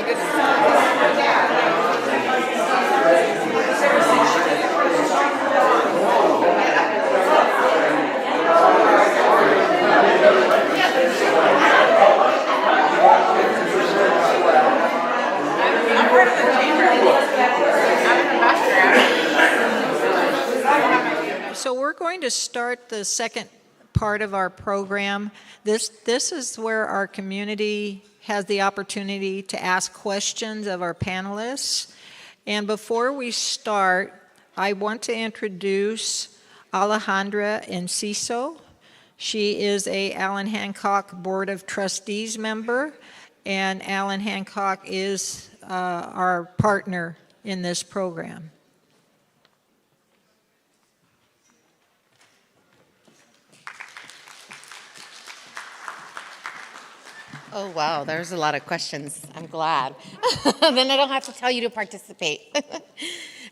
So we're going to start the second part of our program. This is where our community has the opportunity to ask questions of our panelists. And before we start, I want to introduce Alejandra Enciso. She is a Alan Hancock Board of Trustees member, and Alan Hancock is our partner in this program. Oh, wow, there's a lot of questions. I'm glad. Then I don't have to tell you to participate.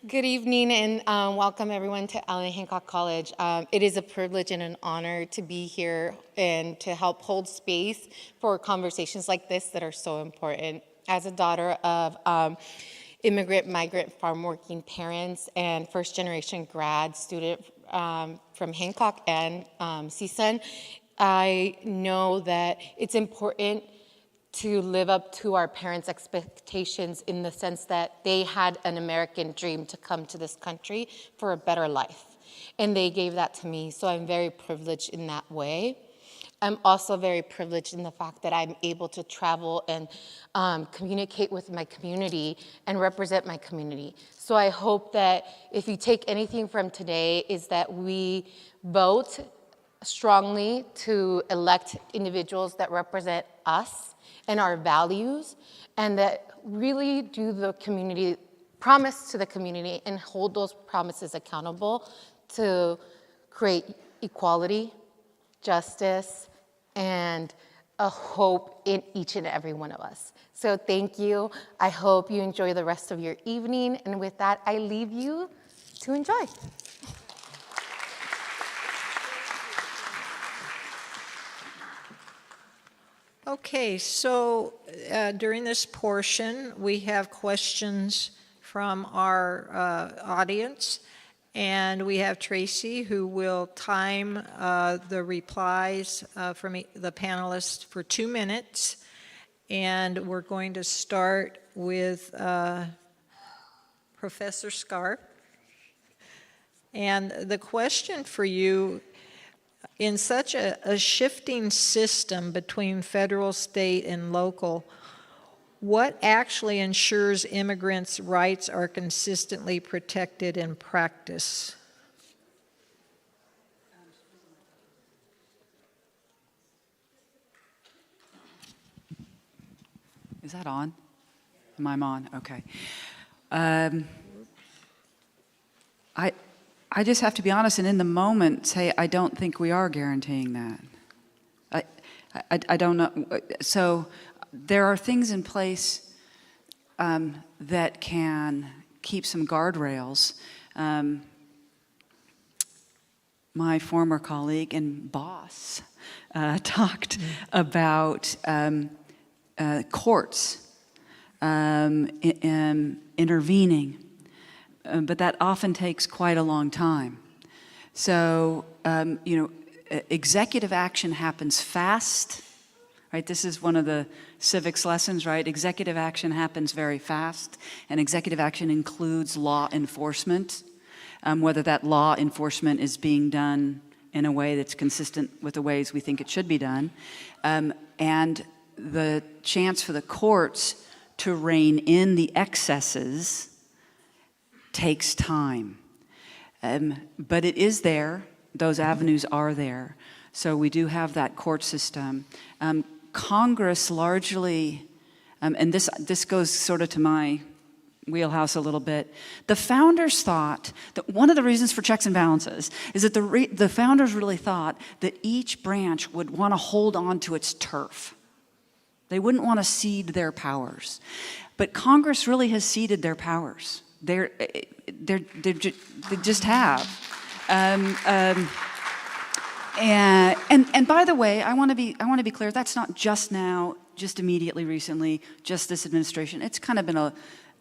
Good evening and welcome everyone to Alan Hancock College. It is a privilege and an honor to be here and to help hold space for conversations like this that are so important. As a daughter of immigrant, migrant, farm working parents and first generation grad student from Hancock and CSUN, I know that it's important to live up to our parents' expectations in the sense that they had an American dream to come to this country for a better life. And they gave that to me, so I'm very privileged in that way. I'm also very privileged in the fact that I'm able to travel and communicate with my community and represent my community. So I hope that if you take anything from today is that we vote strongly to elect individuals that represent us and our values, and that really do the community, promise to the community and hold those promises accountable to create equality, justice, and a hope in each and every one of us. So thank you. I hope you enjoy the rest of your evening. And with that, I leave you to enjoy. Okay, so during this portion, we have questions from our audience, and we have Tracy who will time the replies from the panelists for 2 minutes, and we're going to start with Professor Scarp. And the question for you, in such a shifting system between federal, state, and local, what actually ensures immigrants' rights are consistently protected in practice? Is that on? Am I on? Okay. I just have to be honest and in the moment say I don't think we are guaranteeing that. I don't know. So there are things in place that can keep some guardrails. My former colleague and boss talked about courts intervening. But that often takes quite a long time. So, executive action happens fast, right? This is one of the civics lessons, right? Executive action happens very fast, and executive action includes law enforcement, whether that law enforcement is being done in a way that's consistent with the ways we think it should be done, and the chance for the courts to rein in the excesses takes time. But it is there. Those avenues are there. So we do have that court system. Congress largely, and this goes sort of to my wheelhouse a little bit, the founders thought that one of the reasons for checks and balances is that the founders really thought that each branch would want to hold on to its turf. They wouldn't want to cede their powers. But Congress really has ceded their powers. They just have. And by the way, I want to be clear. That's not just now just immediately recently, just this administration. It's kind of been a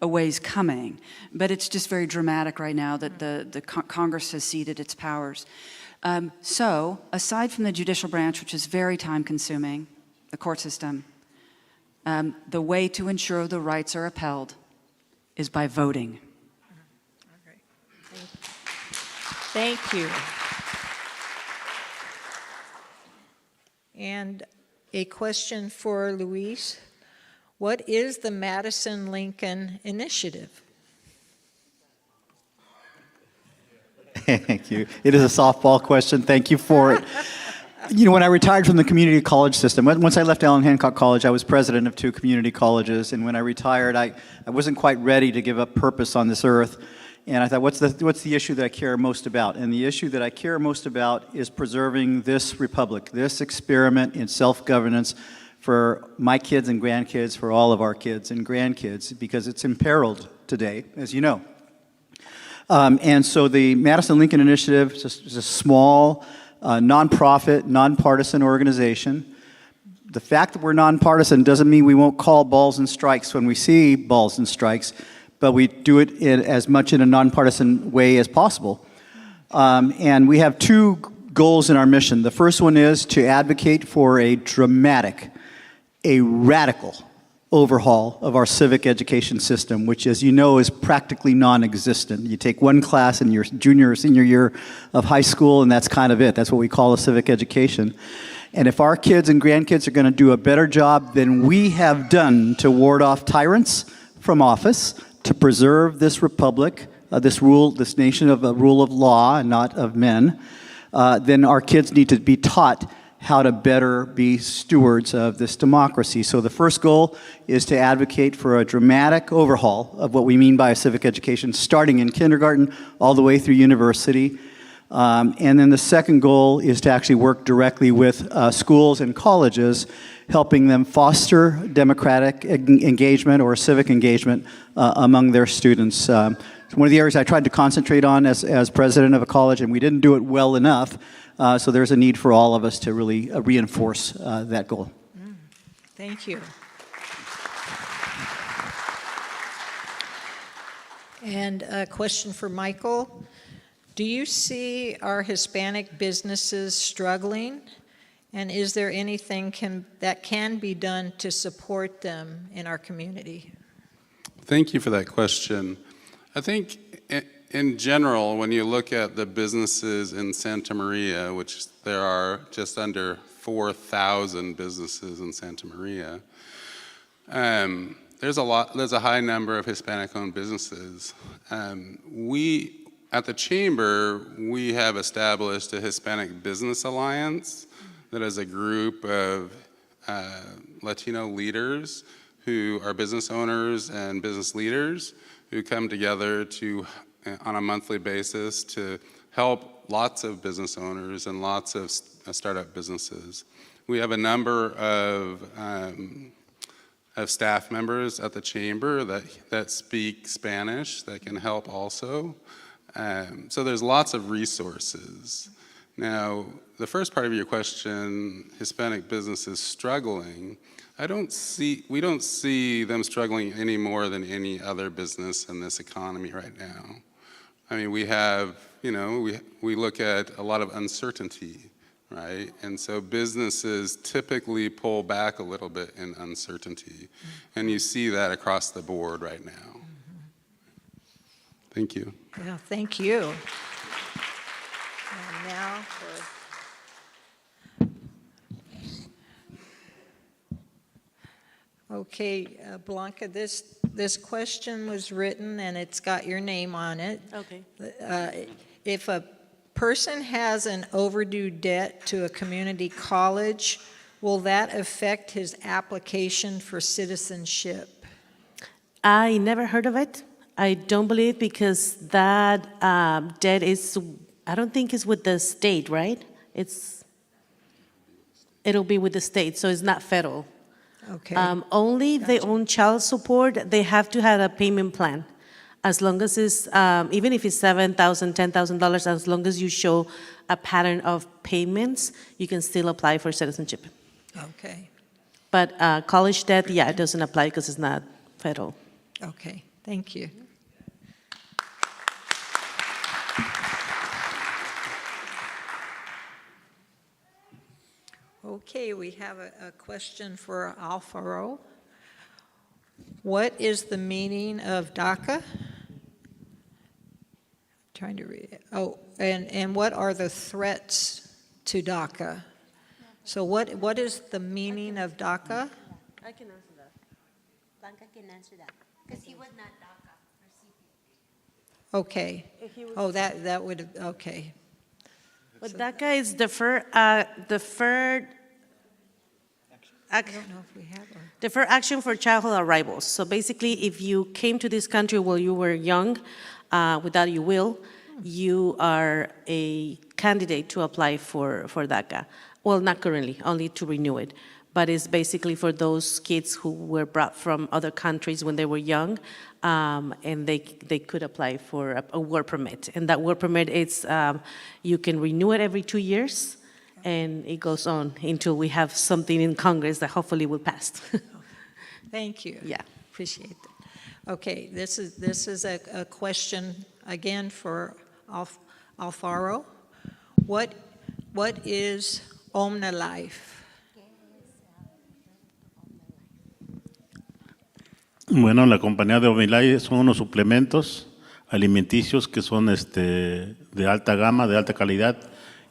ways coming, but it's just very dramatic right now that the Congress has ceded its powers. So, aside from the judicial branch, which is very time-consuming, the court system, the way to ensure the rights are upheld is by voting. Thank you. And a question for Luis. What is the Madison Lincoln Initiative? Thank you. It is a softball question. Thank you for it. You know, when I retired from the community college system, once I left Alan Hancock College, I was president of 2 community colleges, and when I retired, I wasn't quite ready to give up purpose on this earth, and I thought, what's the issue that I care most about? And the issue that I care most about is preserving this republic, this experiment in self-governance for my kids and grandkids, for all of our kids and grandkids, because it's imperiled today, as you know. And so the Madison Lincoln Initiative is a small, nonprofit, nonpartisan organization. The fact that we're nonpartisan doesn't mean we won't call balls and strikes when we see balls and strikes, but we do it as much in a nonpartisan way as possible. And we have 2 goals in our mission. The first one is to advocate for a dramatic, a radical overhaul of our civic education system, which, as you know, is practically non-existent. You take one class in your junior or senior year of high school, and that's kind of it. That's what we call a civic education. And if our kids and grandkids are going to do a better job than we have done to ward off tyrants from office, to preserve this republic, this nation of a rule of law and not of men, then our kids need to be taught how to better be stewards of this democracy. So the first goal is to advocate for a dramatic overhaul of what we mean by a civic education, starting in kindergarten all the way through university. And then the second goal is to actually work directly with schools and colleges, helping them foster democratic engagement or civic engagement among their students. One of the areas I tried to concentrate on as president of a college, and we didn't do it well enough, so there's a need for all of us to really reinforce that goal. Thank you. And a question for Michael. Do you see our Hispanic businesses struggling? And is there anything that can be done to support them in our community? Thank you for that question. I think in general, when you look at the businesses in Santa Maria, which there are just under 4,000 businesses in Santa Maria, there's a high number of Hispanic-owned businesses. We, at the Chamber, we have established a Hispanic Business Alliance that is a group of Latino leaders who are business owners and business leaders who come together to, on a monthly basis, to help lots of business owners and lots of startup businesses. We have a number of staff members at the Chamber that speak Spanish that can help also. So there's lots of resources. Now, the first part of your question, Hispanic businesses struggling, we don't see them struggling any more than any other business in this economy right now. I mean, we have, we look at a lot of uncertainty, right? And so businesses typically pull back a little bit in uncertainty. And you see that across the board right now. Thank you. Yeah, thank you. And now for... Okay, Blanca, this question was written and it's got your name on it. Okay. If a person has an overdue debt to a community college, will that affect his application for citizenship? I never heard of it. I don't believe because that debt is, I don't think it's with the state, right? It'll be with the state, so it's not federal. Okay. Only if they own child support, they have to have a payment plan. As long as it's, even if it's $7,000, $10,000, as long as you show a pattern of payments, you can still apply for citizenship. Okay. But college debt, yeah, it doesn't apply because it's not federal. Okay, thank you. Okay, we have a question for Alfaro. What is the meaning of DACA? Trying to read it. Oh, and what are the threats to DACA? So what is the meaning of DACA? I can answer that. Blanca can answer that, because he was not DACA. Okay. Oh, that would, okay. But DACA is deferred I don't know if we have, or, deferred action for childhood arrivals. So basically, if you came to this country while you were young, without your will, you are a candidate to apply for DACA. Well, not currently, only to renew it. But it's basically for those kids who were brought from other countries when they were young, and they could apply for a work permit. And that work permit, it's, you can renew it every 2 years, and it goes on until we have something in Congress that hopefully will pass. thank you. Yeah. Appreciate that. Okay, this is a question again for Alfaro. What is Omna Life? Bueno, la compañía de Omnilife son unos suplementos alimenticios que son de alta gama, de alta calidad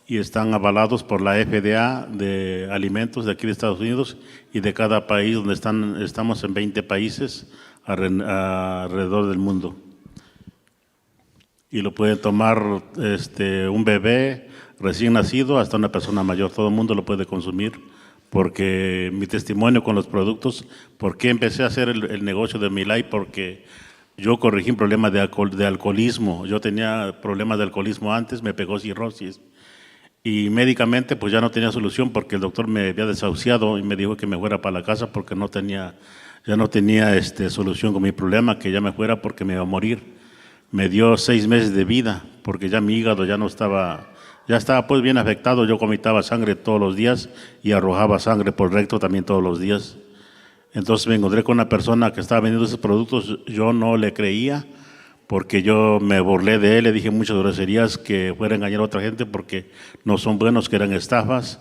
y están avalados por la FDA de alimentos de aquí de Estados Unidos y de cada país donde estamos en 20 países alrededor del mundo. Y lo puede tomar un bebé recién nacido hasta una persona mayor, todo el mundo lo puede consumir. Porque mi testimonio con los productos, ¿por qué empecé a hacer el negocio de Omnilife? Porque yo corregí un problema de alcoholismo. Yo tenía problemas de alcoholismo antes, me pegó cirrosis. Y médicamente pues ya no tenía solución porque el doctor me había desahuciado y me dijo que me fuera para la casa porque ya no tenía solución con mi problema, que ya me fuera porque me iba a morir. Me dio 6 meses de vida porque ya mi hígado ya no estaba... Ya estaba pues bien afectado, yo vomitaba sangre todos los días y arrojaba sangre por el recto también todos los días. Entonces me encontré con una persona que estaba vendiendo esos productos, yo no le creía porque yo me burlé de él, le dije muchas groserías que fuera a engañar a otra gente porque no son buenos, que eran estafas.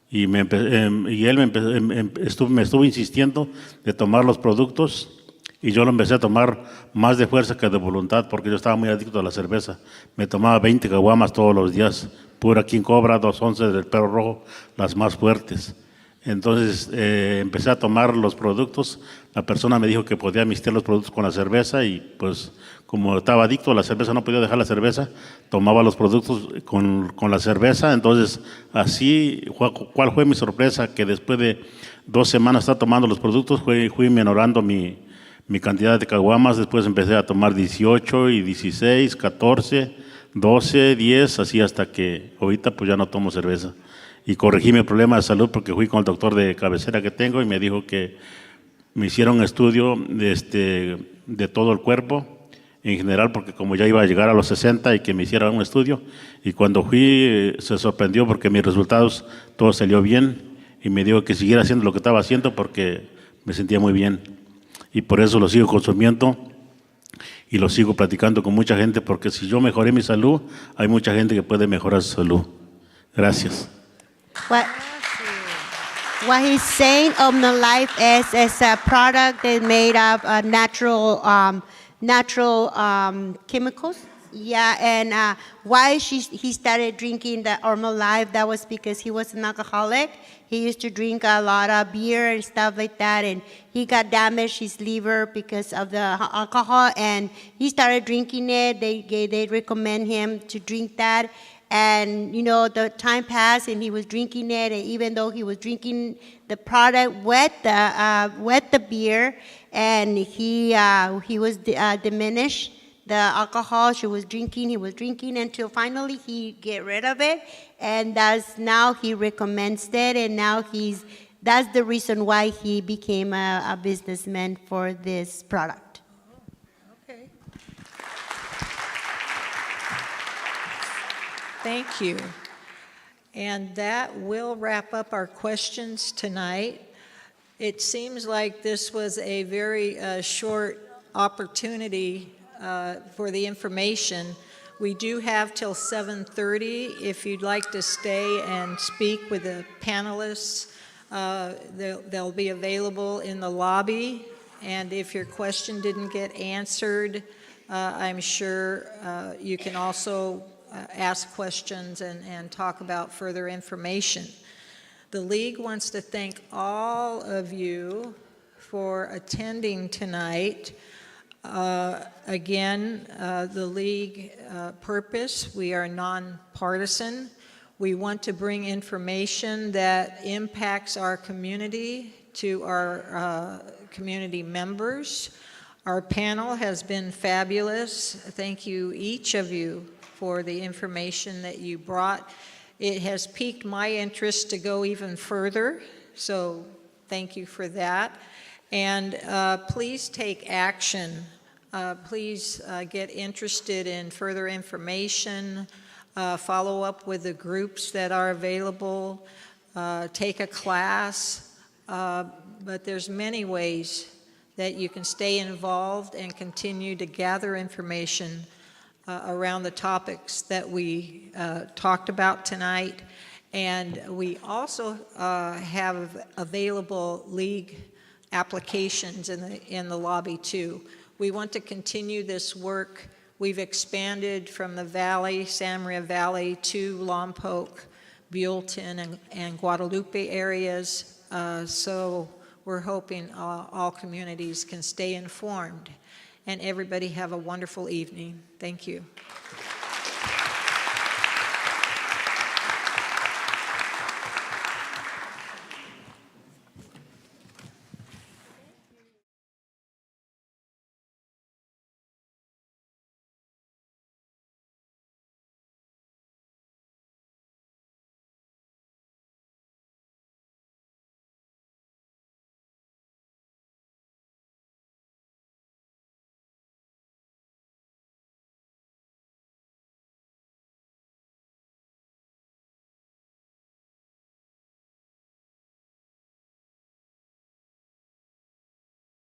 Y él me estuvo insistiendo de tomar los productos y yo lo empecé a tomar más de fuerza que de voluntad porque yo estaba muy adicto a la cerveza. Me tomaba 20 caguamas todos los días, pura King Cobra, 2 onzas del Perro Rojo, las más fuertes. Entonces empecé a tomar los productos, la persona me dijo que podía mixtear los productos con la cerveza y pues como estaba adicto a la cerveza, no podía dejar la cerveza, tomaba los productos con la cerveza. Entonces así, ¿cuál fue mi sorpresa? Que después de 2 semanas de estar tomando los productos, fui menorando mi cantidad de caguamas. Después empecé a tomar 18 y 16, 14, 12, 10, así hasta que ahorita pues ya no tomo cerveza. Y corregí mi problema de salud porque fui con el doctor de cabecera que tengo y me dijo que me hicieron un estudio de todo el cuerpo en general, porque como ya iba a llegar a los 60 y que me hiciera un estudio. Y cuando fui se sorprendió porque mis resultados todo salió bien y me dijo que siguiera haciendo lo que estaba haciendo porque me sentía muy bien. Y por eso lo sigo consumiendo y lo sigo platicando con mucha gente, porque si yo mejoré mi salud, hay mucha gente que puede mejorar su salud. Gracias. What he's saying, Omnilife is a product that's made of natural chemicals. Yeah, and why he started drinking the Omnilife, that was because he was an alcoholic. He used to drink a lot of beer and stuff like that, and he got damaged his liver because of the alcohol, and he started drinking it. They recommend him to drink that, and you know the time passed, and he was drinking it, and even though he was drinking the product, wet the beer, and he was diminished. The alcohol he was drinking until finally he get rid of it, and now he recommends it, and now that's the reason why he became a businessman for this product. Okay. Thank you. And that will wrap up our questions tonight. It seems like this was a very short opportunity for the information. We do have till 7:30. If you'd like to stay and speak with the panelists, they'll be available in the lobby. And if your question didn't get answered, I'm sure you can also ask questions and talk about further information. The League wants to thank all of you for attending tonight. Again, the League purpose, we are nonpartisan. We want to bring information that impacts our community to our community members. Our panel has been fabulous. Thank you, each of you, for the information that you brought. It has piqued my interest to go even further, so thank you for that. And please take action. Please get interested in further information, follow up with the groups that are available, take a class, but there's many ways that you can stay involved and continue to gather information around the topics that we talked about tonight. And we also have available League applications in the lobby too. We want to continue this work. We've expanded from the Valley, Santa Maria Valley, to Lompoc, Buellton, and Guadalupe areas. So we're hoping all communities can stay informed. And everybody have a wonderful evening. Thank you.